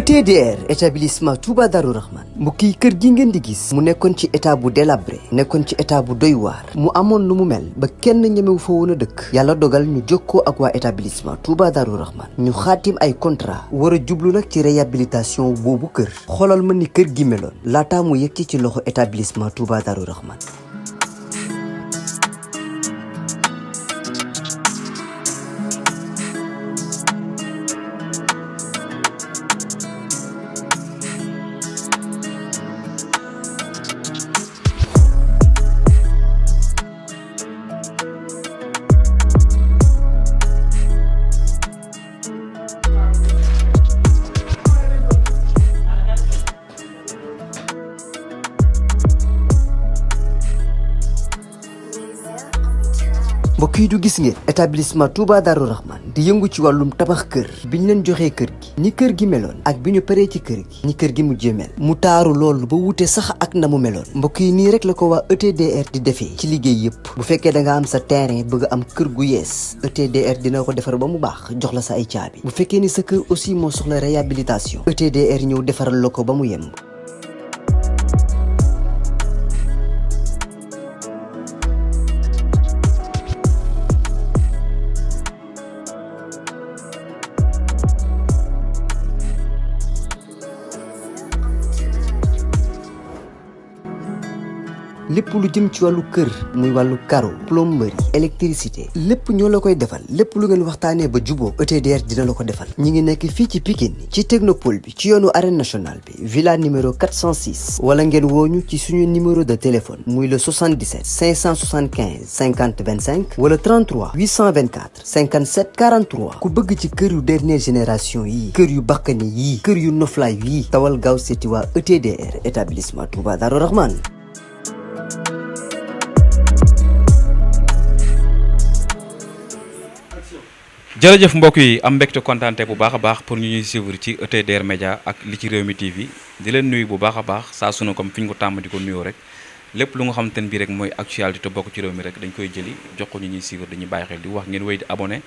ETDR établissement Touba Darou Rahman mbokk yi kër gi ngeen di gis mu nekkoon ci état bu délabré nekkoon ci état bu doy waar mu amoon lu mu mel ba kenn ñemewu fa woon a dëkk yàlla dogal ñu jokkoo ak waa établissement Touba Darou Rahman ñu xaatim ay contrat war a jublu nag ci réhabilitation boobu kër xoolal ma ni kër gi meloon laataa mu yegg ci loxo établissement Touba Darou Rahman. mbokk yi du gis ngeen établissement Touba Darou Rahman di yëngu ci wàllum tabax kër bi ñu leen joxee kër gi ni kër gi meloon ak bi ñu paree ci kër gi ni kër gi mujjee mel mu taaru loolu ba wute sax ak na mu meloon mbokk yi nii rek la ko waa ETDR di defee ci liggéey yëpp bu fekkee da nga am sa terrain bëgg am kër gu yees ETDR dina ko defar ba mu baax jox la sa ay caabi bu fekkee ni sa kër aussi moo soxla réhabilitation ETDR ñëw defaral la ko ba mu yemb. lépp lu jëm ci wàllu kër muy wàllu carreau plomberie électricité lépp ñoo la koy defal lépp lu ngeen waxtaanee ba juboo ETDR dina la ko defal ñi ngi nekk fii ci Pikine ci technopole bi ci yoonu arène nationale bi villa numéro 406 wala ngeen wooñu ci suñu numéro de téléphone muy le 77 575 50 25 wala 33 824 57 43 ku bëgg ci kër yu dernière génération yi kër yu bakkane yii kër yu noflaay yii tawal gaaw seeti waa ETDR établissement Touba Darou Rahman. jërëjëf mbokk yi am mbégte kontaante bu baax a baax pour ñu ñuy suivre ci ETDR Média ak li ci Rewmi TV di leen nuyu bu baax a baax saa su ne comme fi ñu ko tàmm di ko nuyoo rek lépp lu nga xamante ne bii rek mooy actualité te bokk ci réew mi rek dañ koy jëli jox ko ñu ñuy suivre dañuy bàyyi xel di wax ngeen wéy di abonné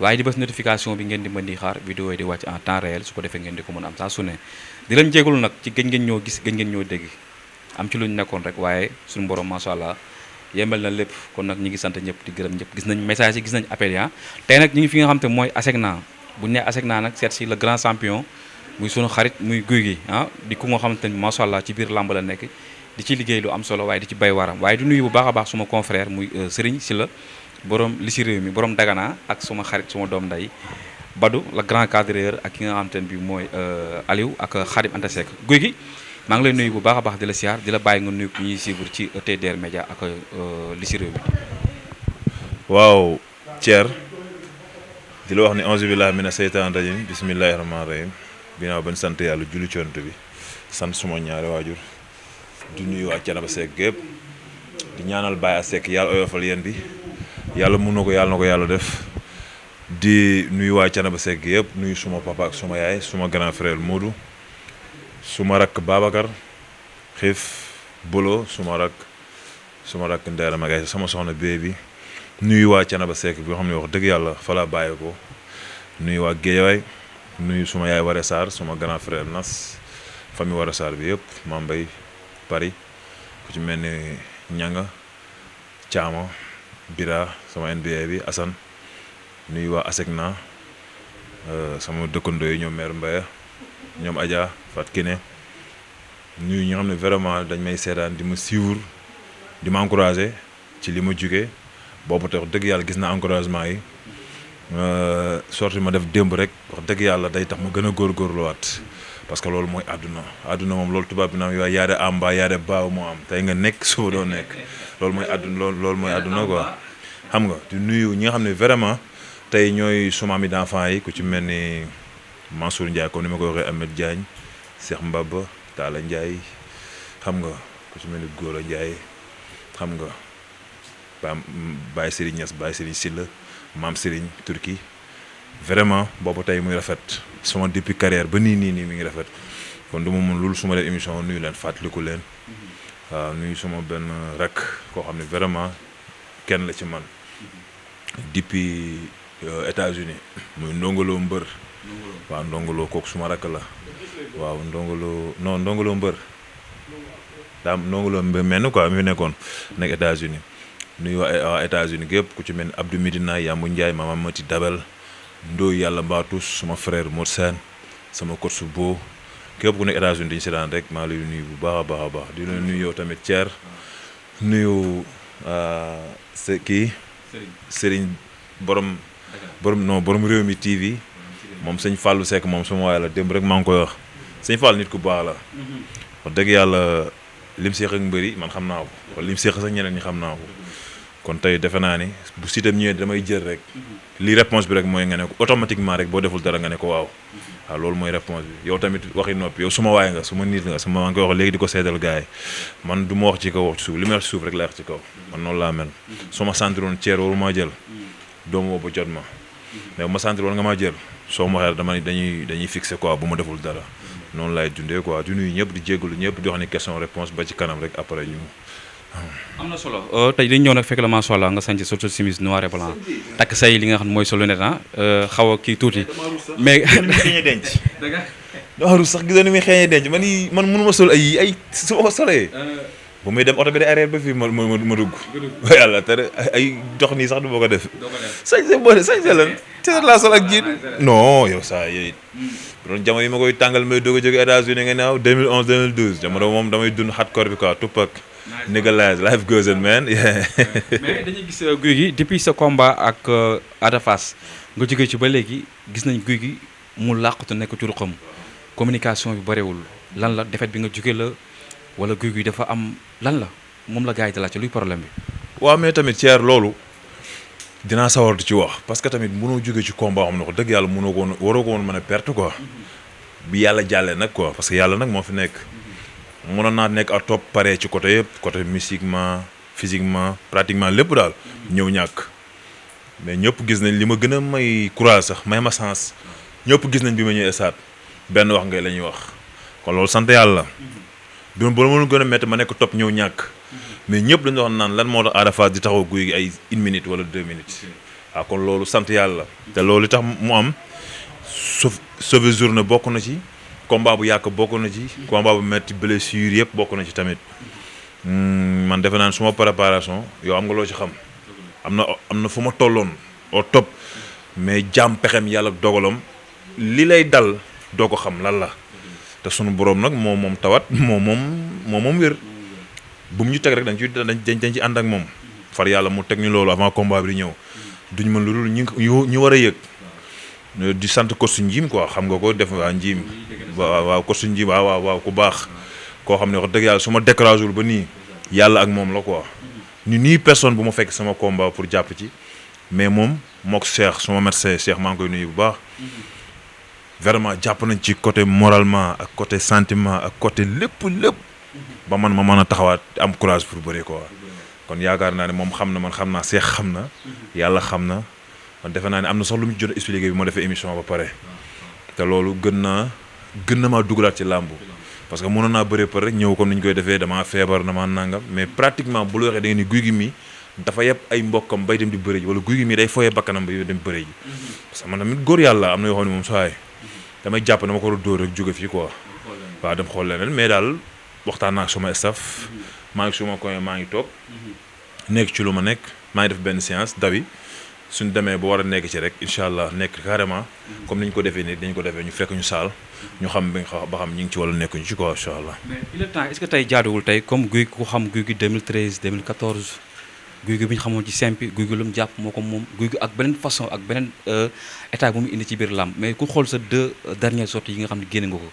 waaye di bës notification bi ngeen di mën di xaar vidéo yi di wàcc en temps réel su ko defee ngeen di ko mën am saa su ne di leen jégalu nag ci gëj ngeen ñoo gis gëj ngeen ñoo dégg am ci lu ñu nekkoon rek waaye suñu borom macha allah yembal na lépp kon nag ñi ngi sant ñëpp di gërëm ñëpp gis nañ message yi gis nañ appel yi tey nag ñi ngi fi nga xam te mooy ASECNA bu ñu nee ASECNA nag seet si le grand champion muy sunu xarit muy guy gi di ku nga xamante ni macha allah ci biir làmb la nekk di ci liggéey lu am solo waaye di ci bay waram waaye di nuyu bu baax a baax suma confrère muy Serigne Sylla borom li si réew mi borom Dagana ak suma xarit suma doom nday Badou le grand cadreur ak ki nga xamante ne bi mooy Aliou ak Khadim Anta Seck guy gi maa ngi lay nuyu bu baax a baax di la siyaar di la bàyyi nga nuyu ñuy suivre ci ETDR Média ak li si réew mi. waaw Thier di la wax ni auzu billahi mina seytaan rajim bismillahi rahmaani rahim ginnaaw ban sant yàlla julli cont bi sant suma ñaari waajur di nuyu waa Thiénaba Seck gépp di ñaanal Baye Seck yàlla oyofal yéen bi yàlla mun na ko yàlla na ko yàlla def di nuyu waa Thiénaba Seck yëpp nuyu suma papa ak suma yaay suma grand frère Modou suma rakk Babacar xiif Bolo suma rakk Ndeera Magay sama soxna bee bi nuyu waa Thiénaba Seck bi nga xam ne wax dëgg yàlla fa laa bàyyi ko nuyu waa Guédiawaye nuyu suma yaay Waré Sarr suma grand frère Nas famille Waré Sarr bi yëpp Mame Mbaye Paris ku ci mel ni Ñanga Caama Bira sama NBA bi Assane nuyu waa ASECNA sama dëkkandoo yi ñoom mère Mbaye ñoom Adja Fat Kiné nuyu ñi nga xam ne vraiment dañ may seetaan di ma suivre di ma encouragé ci li ma jugee boobu tax dëgg yàlla gis naa encouragement yi sorti ma def démb rek wax dëgg yàlla day tax ma gën a góorgóorluwaat parce que loolu mooy àdduna moom loolu tubaab bi naan yow yaade am ba yaade baaw moo am tey nga nekk suba doo nekk loolu mooy àdduna loolu mooy àdduna quoi xam nga di nuyu ñi nga xam ne vraiment tey ñooy suma ami d'enfant yi ku ci mel ni Mansour Ndiaye comme ni ma ko waxee Ahmed Diagne Cheikh Mbaba Talla Ndiaye xam nga ku ci mel ni Gora Ndiaye xam nga Baye Serigne Niass Baye Serigne Sylla Mame Serigne Turki vraiment boobu tey muy rafet sama depuis carrière ba nii mi ngi rafet kon du ma mën loolu suma def émission nuyu leen fàttaliku leen waaw nuyu suma benn rek koo xam ne vraiment kenn la ci man depuis États-Unis muy ndongoloo mbër waaw ndongoloo kooku suma rakk la waaw ndongolo non ndongolo mbër daam ndongolo mbër mel quoi mi fi nekkoon nekk États-Unis nuyu waa États-Unis gépp ku ci mel ni Abdou Medina Yambu Ndiaye Mama Mati Dabel Ndoy yàlla mbaatus sama frère Mor Sène sama coach bo képp ku nekk États-Unis dañu seetaan rek maa lay nuyu bu baax a baax di la nuyu yow tamit Thier nuyu kii Serigne borom réew mi TV moom sëñ Fallou Seck moom sama waay la démb rek maa ngi koy wax sëñ Fall nit ku baax la wax dëgg yàlla lim seex ak mbëri man xam naa ko wala lim seex sax ñeneen ñi xam naa ko kon tey defe naa ni bu sitam ñëwee damay jël rek li réponse bi rek mooy nga ne ko automatiquement rek boo deful dara nga ne ko waaw loolu mooy réponse bi yow tamit waxi noppi yow suma waay nga suma nit nga suma maa ngi koy wax léegi di ko seedal gars yi man du ma wax ci kaw wax ci suuf li may wax ci suuf rek laa wax ci kaw man noonu laa mel soo ma sentiroon Thier waru maa jël doomu woo ba jot ma mais bu ma sentiroon nga maa jël soo ma waxee dama dañuy fixé quoi bu ma deful dara noonu laay dundee quoi du nuyu ñëpp di jégalu ñëpp di wax ni question réponse ba ci kanam rek après ñu. am na solo tey dañu ñëw nag fekk la macha allah nga sañ ci surtout chemise noir et blanc takk say li nga xam ne mooy solo net xaw a kii tuuti. mais ni muy xeeñee denc. dama rus sax gisoo ni muy xeeñee denc man mënu ma sol ay su ma ko solee. bu muy dem oto bi day arrière ba fii ma dugg. yàlla te ay dox nii sax du ma ko def. sañse boole sañse lan te laa sol ak jiit. non yow saa yooyu. doon jamono yi ma koy tàngal may doog a jóge États-Unis nga naaw 2011 2012 jamono moom damay dund hardcore bi quoi Tupac. nigga life goes on man. mais dañuy gis Gouye Gui depuis sa combat ak Ada Fass nga jógee ci ba léegi gis nañ Gouye Gui mu làqatu nekk ci ruqam communication bi bëriwul lan la défaite bi nga jóge la wala Gouye Gui dafa am lan la moom la gars yi di laajte luy problème bi. waaw mais tamit Thier loolu dinaa sawar di ci wax parce que tamit mënoo jóge ci combat xam na ko dëgg yàlla mënoo ko woon waroo ko woon mën a perte quoi bi yàlla jàllee nag quoi parce que yàlla nag moo fi nekk. mënoon naa nekk à top pare ci côté yëpp côté mystiquement physiquement pratiquement lépp daal ñëw ñàkk mais ñëpp gis nañ li ma gën a may courage sax may ma sens ñëpp gis nañ bi ma ñëwee esaat benn wax ngay la ñuy wax kon loolu sant yàlla bi ma mënoon gën a métti ma nekk top ñëw ñàkk mais ñëpp dañu wax naan lan moo tax Ada Fass di taxaw Gouye Gui ay 1 minute wala 2 minutes waaw kon loolu sant yàlla te loolu tax mu am sauver journée bokk na ci combat bu yàq bokk na ci combat bu metti blessure yëpp bokk na ci tamit man defe naa ne suma préparation yow am nga loo ci xam am na fu ma tolloon au top mais jaam pexem yàlla dogalam li lay dal doo ko xam lan la te sunu borom nag moom tawat moom wér bu mu ñu teg rek dañ ci ànd ak moom far yàlla mu teg ñu loolu avant combat bi di ñëw duñ mën lu dul ñu war a yëg di sant coach Njiim quoi xam nga ko def waa Njiim waaw coach Njiim waaw ku baax koo xam ne wax dëgg yàlla su ma découragé wul ba nii yàlla ak moom la quoi ni nii personne bu ma fekk sama combat pour jàpp ci mais moom mook Cheikh suma médecin Cheikh maa ngi koy nuyu bu baax vraiment jàpp nañ ci côté moralement ak côté sentiment ak côté lépp ba man ma mën a taxawaat am courage pour bëri quoi kon yaakaar naa ne moom xam na man xam naa Cheikh xam na yàlla xam na man defe naa ne am na sax lu mu jot a expliqué bi ma defee émission ba pare te loolu gën na maa dugalaat ci làmb parce que mënoon naa bëree par rek ñëw comme ni ñu koy defee damaa feebar damaa nangam mais pratiquement bu la waxee da nga ni Gouye Gui mi dafa yeb ay mbokkam bay dem di bëre ji wala Gouye Gui mi day foyee bakkanam ba dem bëre ji parce que man tamit góor yàlla am na yoo xam ne moom saay damay jàpp dama ko war a dóor rek jóge fii quoi waaw dem xool leneen mais daal waxtaan naa ak suma staff maa ngi suma koy maa ngi toog nekk ci lu ma nekk maa ngi def benn séance dawi suñ demee ba war a nekk ci rek incha allah nekk carrément comme ni ñu ko defee nii dañu ko defee ñu fekk ñu saal ñu xam ba xam ñu ngi ci wala nekkuñu ci quoi incha allah. mais il est temps est-ce que tey jaaduwul tey comme Gouye ku xam Gouye Gui 2013 2014 Gouye Gui bi ñu xamoon ci simpi Gouye Gui lu mu jàpp moo ko moom Gouye Gui ak beneen façon ak beneen état bu mu indi ci biir làmb mais ku xool sa 2 dernières sorties yi nga xam ne génne nga ko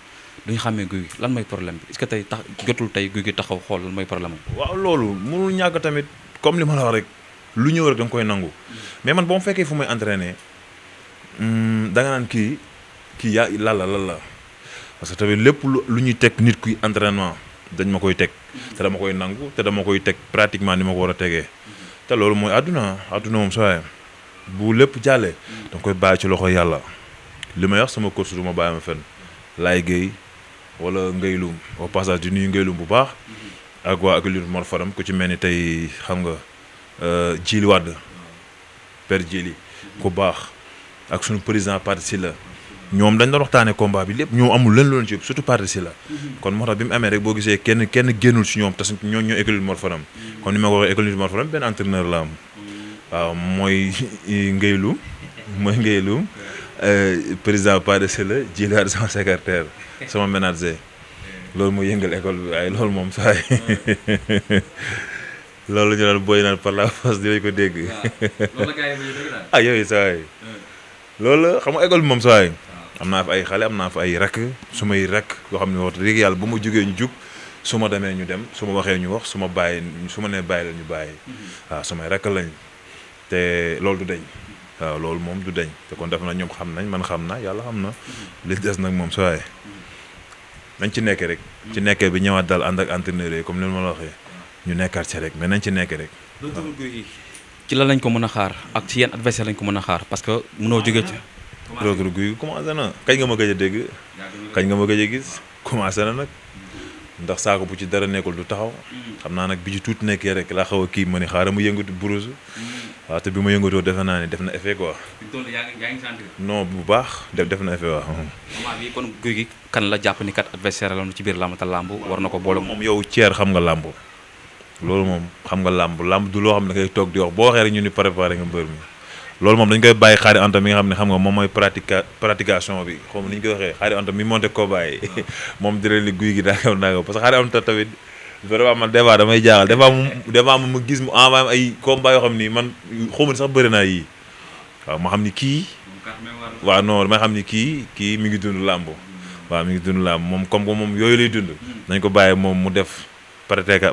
duñu xàmmee Gouye Gui lan mooy problème bi est-ce que tey tax jotul tey Gouye Gui taxaw xool lan mooy problème am. waaw loolu mënul ñàkk tamit comme li ma la wax rek. lu ñëw rek da nga koy nangu mais man boo ma fekkee fu may entraîner da nga naan kii yaa lan la parce que tamit lépp lu ñuy teg nit kuy entraînement dañ ma koy teg te dama koy nangu te dama koy teg pratiquement ni ma ko war a tegee te loolu mooy àdduna moom sooy bu lépp jàllee da nga koy bàyyi ci loxo yàlla li may wax sama course du ma bàyyi ma fenn laay géey wala ngaylum au passage di nuyu ngaylum bu baax ak waa ak Mor Faram ku ci mel ni tey xam nga Djili Wade père Djili ku baax ak suñu président Pathé Sylla ñoom dañ doon waxtaanee combat bi lépp ñoom amul leen loolu ci surtout parti si la kon moo tax bi mu amee rek boo gisee kenn génnul si ñoom te ñoo école Mor Fadam kon ni ma ko waxee école Mor Fadam benn entraîneur la am waaw mooy Ngéylu président parti si la jilaat sama secrétaire sama ménager loolu mooy yëngal école bi waaye loolu moom saa loolu ñu naan booy naan par la force dinañ ko dégg ah yooyu saa yi loolu la xam nga école bi moom saa yi am naa fa ay xale am naa fa ay rakk su may rakk yoo xam ne wax dëgg yàlla bu ma jógee ñu jug su ma demee ñu dem su ma waxee ñu wax su ma nee bàyyi la ñu bàyyi waaw sumay rakk lañ te loolu du deñ waaw loolu moom du deñ te kon def na ñoom xam nañ man xam na yàlla xam na li des nag moom saa yi nañ ci nekkee rek ci nekkee bi ñëwaat daal ànd ak entraîneur yi comme ni ma la waxee ñu nekkaat ci rek mais nañ ci nekkee rek. ci lan lañ ko mën a xaar ak ci yenn adversaire lañ ko mën a xaar parce que mënoo jógee ci. Reug Reug Gouye Gui commencé na kañ nga ma gëj a dégg kañ nga ma gëj a gis commencé na nag ndax saako bu ci dara nekkul du taxaw xam naa nag bi ci tuuti nekkee rek laa xaw a kii ma ni xaaral mu yëngatu bourse waaw te bi ma yëngatoo defe naa ne def na effet quoi. non bu baax def na effet waaw. moment bi kon Gouye Gui kan la jàpp ni kat adversaire la ci biir làmb te làmb war na ko boole. moom yow Thier xam nga làmb loolu moom xam nga làmb du loo xam ne da ngay toog di wax boo waxee rek ñu ni préparé nga mbër mi loolu moom dañ koy bàyyi Xaari Anta mi nga xam ne xam nga moom mooy pratication bi xaw ma ni ñu koy waxee Xaari Anta mi monté combat yi moom di leen ni Gouye Gui daa parce que Xaari Anta tamit vraiment man des fois damay jaaxal des fois mu gis mu envoyé ay combat yoo xam ni man xaw ma ni sax bëri naa yii waaw ma xam ni kii waaw non damay xam ni kii mi ngi dund làmb waaw mi ngi dund làmb moom comme que moom yooyu lay dund nañ ko bàyyi moom mu def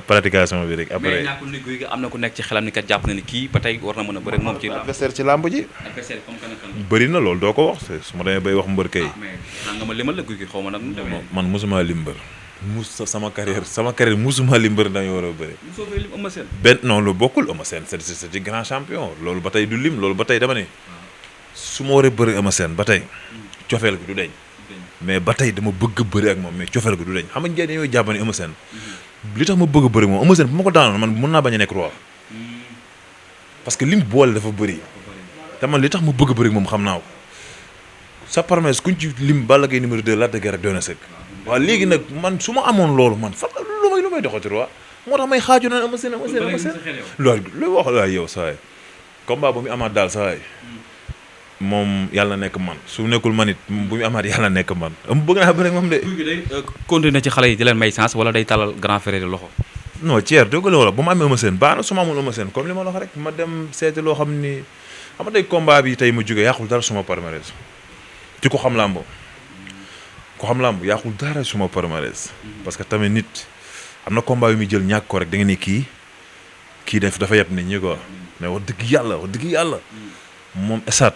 pratication bi rek après. mais ñàkkul ni Gouye Gui am na ku nekk ci xelam ni kat jàpp na ni kii ba tey war na mën a bëri moom ci làmb. adversaire ci làmb ji. adversaire comme kan. bëri na loolu doo ko wax su ma demee bay wax mbër kay. mais nga ma limal la Gouye Gui xaw ma nag. man mosuma lim mbër. sama carrière mosuma lim mbër dañu war a bëri. mosoo fay lim Eumeu Sène. benn non lu bokkul Eumeu Sène c'est grand champion loolu ba tey du lim loolu ba tey dama ne. su ma waree bëri Eumeu Sène ba tey. cofeel gi du deñ mais ba tey dama bëgg bëri ak moom mais cofeel gi du deñ xam nga njëriñ dañoo jàpp ne Eumeu Sène li tax ma bëgg bëri moom Eumeu Sène bu ma ko daanoon man mën naa bañ a nekk roi parce que lim boole dafa bëri te man li tax ma bëgg bëri moom xam naa ko sa parmès kuñ ci lim Balla Gaye numéro 2 Lac de Guiers rek doy na sëkk waaw léegi nag man su ma amoon loolu man fan lu may doxati roi moo tax may xaaju naan Eumeu Sène loolu lu wax la yow saay combat bu mu amaat daal saay moom yàlla nekk man su nekkul man it bu mu amaat yàlla nekk man bëgg naa bëri moom de. day continuer ci xale yi di leen may chance wala day talal grand frère yi loxo. non Thier dégg nga wala bu ma amee Eumeu Sène baax na su ma amul Eumeu Sène comme li ma la wax rek ma dem seeti loo xam ni xam nga tey combat bi tey ma jógee yàqul dara suma palmarès ci ko xam làmb yàqul dara suma palmarès parce que tamit nit am na combat yu muy jël ñàkk ko rek da nga ni kii dafa yeb nit ñi quoi mais wax dëgg yàlla moom esat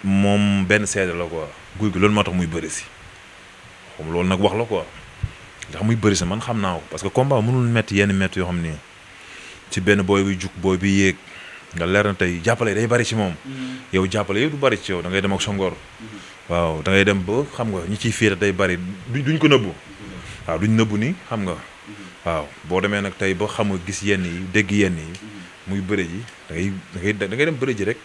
moom benn seede la quoi Gouye Gui loolu moo tax muy bëri si xam loolu nag wax la quoi ndax muy bëri si man xam naa ko parce que combat mënul métti yenn métti yoo xam ni ci benn booy bi jug booy bi yéeg nga leer na tey jàppale day bëri ci moom yow jàppale yow du bëri ci yow da ngay dem ak sa ngor waaw da ngay dem ba xam nga ñi ciy féete day bëri duñ ko nëbbu waaw duñ nëbbu ni xam nga waaw boo demee nag tey ba xam nga gis yenn yi dégg yenn yi muy bëri ji da ngay dem bëri ji rek.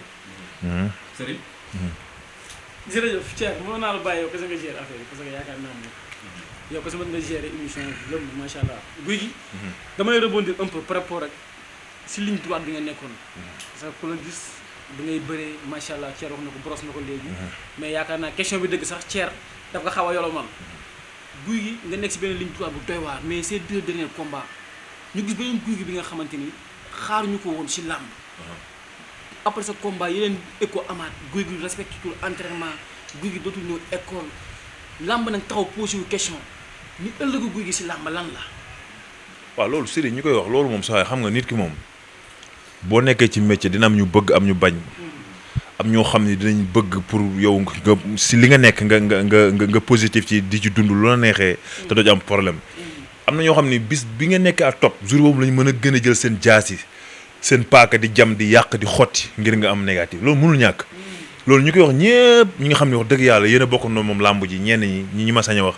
jërëjëf Thier mën naa la bàyyi yow kese nga gérer affaire yi parce que yaakaar naa ne yow kese mën nga gérer émission bi lépp macha allah Gouye Gui damay rebondir un peu par rapport ak si ligne droite bi nga nekkoon parce que ku la gis bi ngay bëree macha allah Thier wax na ko boros na ko léegi mais yaakaar naa question bi dëgg sax Thier daf nga xaw a yolomal Gouye Gui nga nekk si beneen ligne droite bu doy waar mais ces 2 derniers combats ñu gis beneen Gouye Gui bi nga xamante ni xaaruñu ko woon si làmb après ce combat yeneen écho amaat Gouye Gui respecté tout entraînement Gouye Gui dootul ñëw école làmb nag taxaw posé wu question ni ëllëgu Gouye Gui si làmb lan la. waaw loolu Serigne ñi koy wax loolu moom saa xam nga nit ki moom boo nekkee ci métier dina am ñu bëgg am ñu bañ am ñoo xam ne dinañ bëgg pour yow nga si li nga nekk nga positif ci di ci dund lu la neexee te doo ci am problème am na ñoo xam ne bis bi nga nekk à top jour boobu lañ mën a gën a jël seen jaas yi seen paaka di jam di yàq di xotti ngir nga am négatif loolu mënul ñàkk loolu ñu koy wax ñëpp ñi nga xam ne wax dëgg yàlla yéen a bokk na moom làmb ji ñenn ñi ma sañ a wax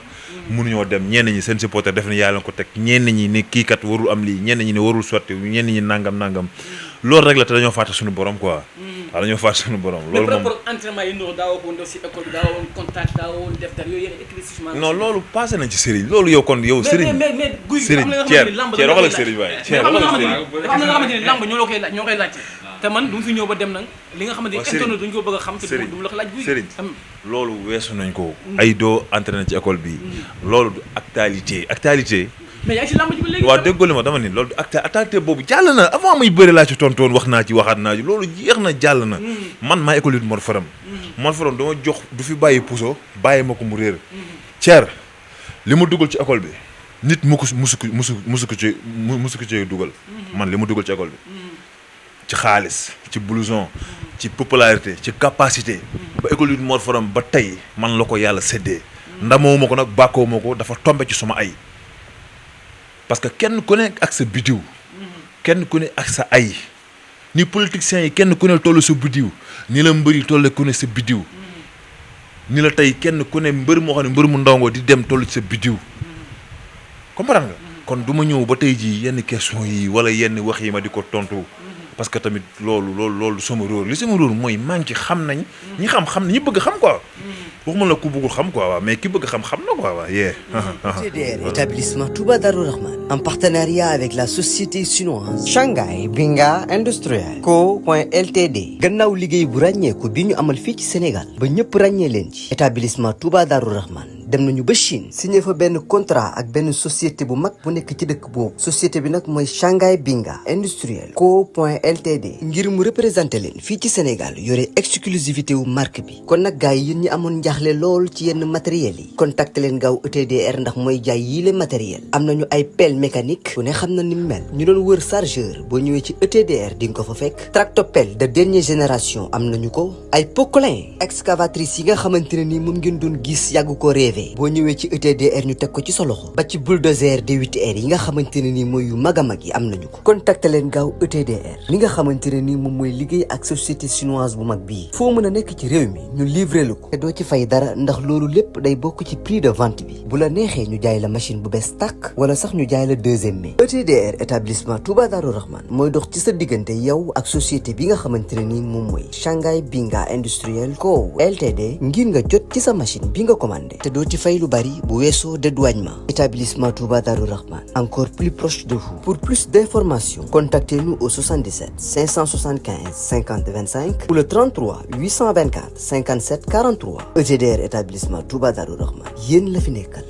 mënuñoo dem ñenn ñi seen supporter def na yàlla ko teg ñenn ñi ne kii kat warul am lii ñenn ñi ne warul sotti ñenn ñi nangam loolu rek la te dañoo fàtte suñu borom quoi waaw dañoo faat suñu borom. mais loolu par moom rapport ak entraînement yi Ndour daawoo ko woon def si école bi daawoo woon contact daawoo woon def dara yooyu yéen éclaircissement. non loolu passé nañ ci Serigne loolu yow kon yow. Serigne mais guy gi am Serigne na nga Thier xamante ni lamb Thier waxal ak Serigne waaye Thier waxal ak Serigne. dafa am na nga xamante ni lamb ñoo koy laajte te man du mu fi ñëw ba dem nag li nga xamante ni internet duñ ko bëgg a xam te du la ko laaj guy gi Serigne loolu weesu nañ ko. ay doo entraîné ci école bi loolu du actualité. mais yaa ngi si lamb ji ba léegi. waaw déggoo li ma dama ni loolu du actualité boobu jàll na avant muy bëri laa ci tontoon wax naa ci waxaat naa ci loolu jeex na jàll na. man maa école it Mor Faram. Mor Faram dama jox du fi bàyyi puso bàyyi ma ko mu réer. Thier li ma dugal ci école bi nit musu ko ci dugal. man li ma dugal ci école bi. ci xaalis ci blouson ci popularité ci capacité. ba école it Mor Faram ba tey man la ko yàlla séddee. ndamoo ma ko nag bàkkoo ma ko dafa tombe ci suma ay. parce que kenn ku ne ak sa bidiw kenn ku ne ak sa ay ni politiciens yi kenn ku ne toll sa bidiw ni la mbër yi toll ku ne sa bidiw ni la tey kenn ku ne mbër moo xam ne mbër mu ndongo di dem toll ci sa bidiw comprendre nga kon du ma ñëw ba tey jii yenn question yi wala yenn wax yi ma di ko tontu parce que tamit loolu sama rôle li sama rôle mooy maa ngi ci xam nañ ñi xam ñi bëgg xam quoi waxuma la ku bëggul xam quoi waaw mais ki bëgg xam na quoi waaw yee. ETDR établissement Touba Darou Rahman en partenariat avec la société chinoise Shanghai Binga Industriel Co.Ltd gannaaw liggéey bu ràññeeku bi ñu amal fii ci Sénégal ba ñëpp ràññee leen ci établissement Touba Darou Rahman dem nañu ba Chine signé fa benn contrat ak benn société bu mag bu nekk ci dëkk boobu société bi nag mooy Shanghai Binga Industriel Co.Ltd ngir mu représenté leen fii ci Sénégal yore exclusivité wu marque bi kon nag gars yi yéen ñi amoon njaaxle lool ci yenn matériels yi contacté leen gaaw ETDR ndax mooy jaay yii le matériel am nañu ay pelle mécanique ku ne xam na ni mu mel ñu doon wër chargeur boo ñëwee ci ETDR di nga ko fa fekk tractopelle de dernière génération am nañu ko ay poquelin excavatrice yi nga xamante ne ni moom ngeen doon gis yàgg ko rêvé boo ñëwee ci ETDR ñu teg ko ci sa loxo ba ci bulldozer D8R yi nga xamante ne ni mooy yu mag a mag yi am nañu ko contacté leen gaaw ETDR li nga xamante ne ni moom mooy liggéey ak société chinoise bu mag bii foo mën a nekk ci réew mi ñu livré lu ko te doo ci fay dara ndax loolu lépp day bokk ci prix de vente bi bu la neexee ñu jaay la machine bu bees tàkk wala sax ñu jaay la deuxième main ETDR établissement Touba Darou Rahman mooy dox ci sa diggante yow ak société bi nga xamante ne ni moom mooy Shanghai Binga Industriel Co Ltd ngir nga jot ci sa machine bi nga commandé te doo ci fay lu bari bu weesoo dédouanement établissement Touba Darou Rahman encore plus proche de vous pour plus d'informations contactez-nous au 77 575 50 25 ou le 33 824 57 43 ETDR établissement Touba Darou Rahman yéen la fi nekkal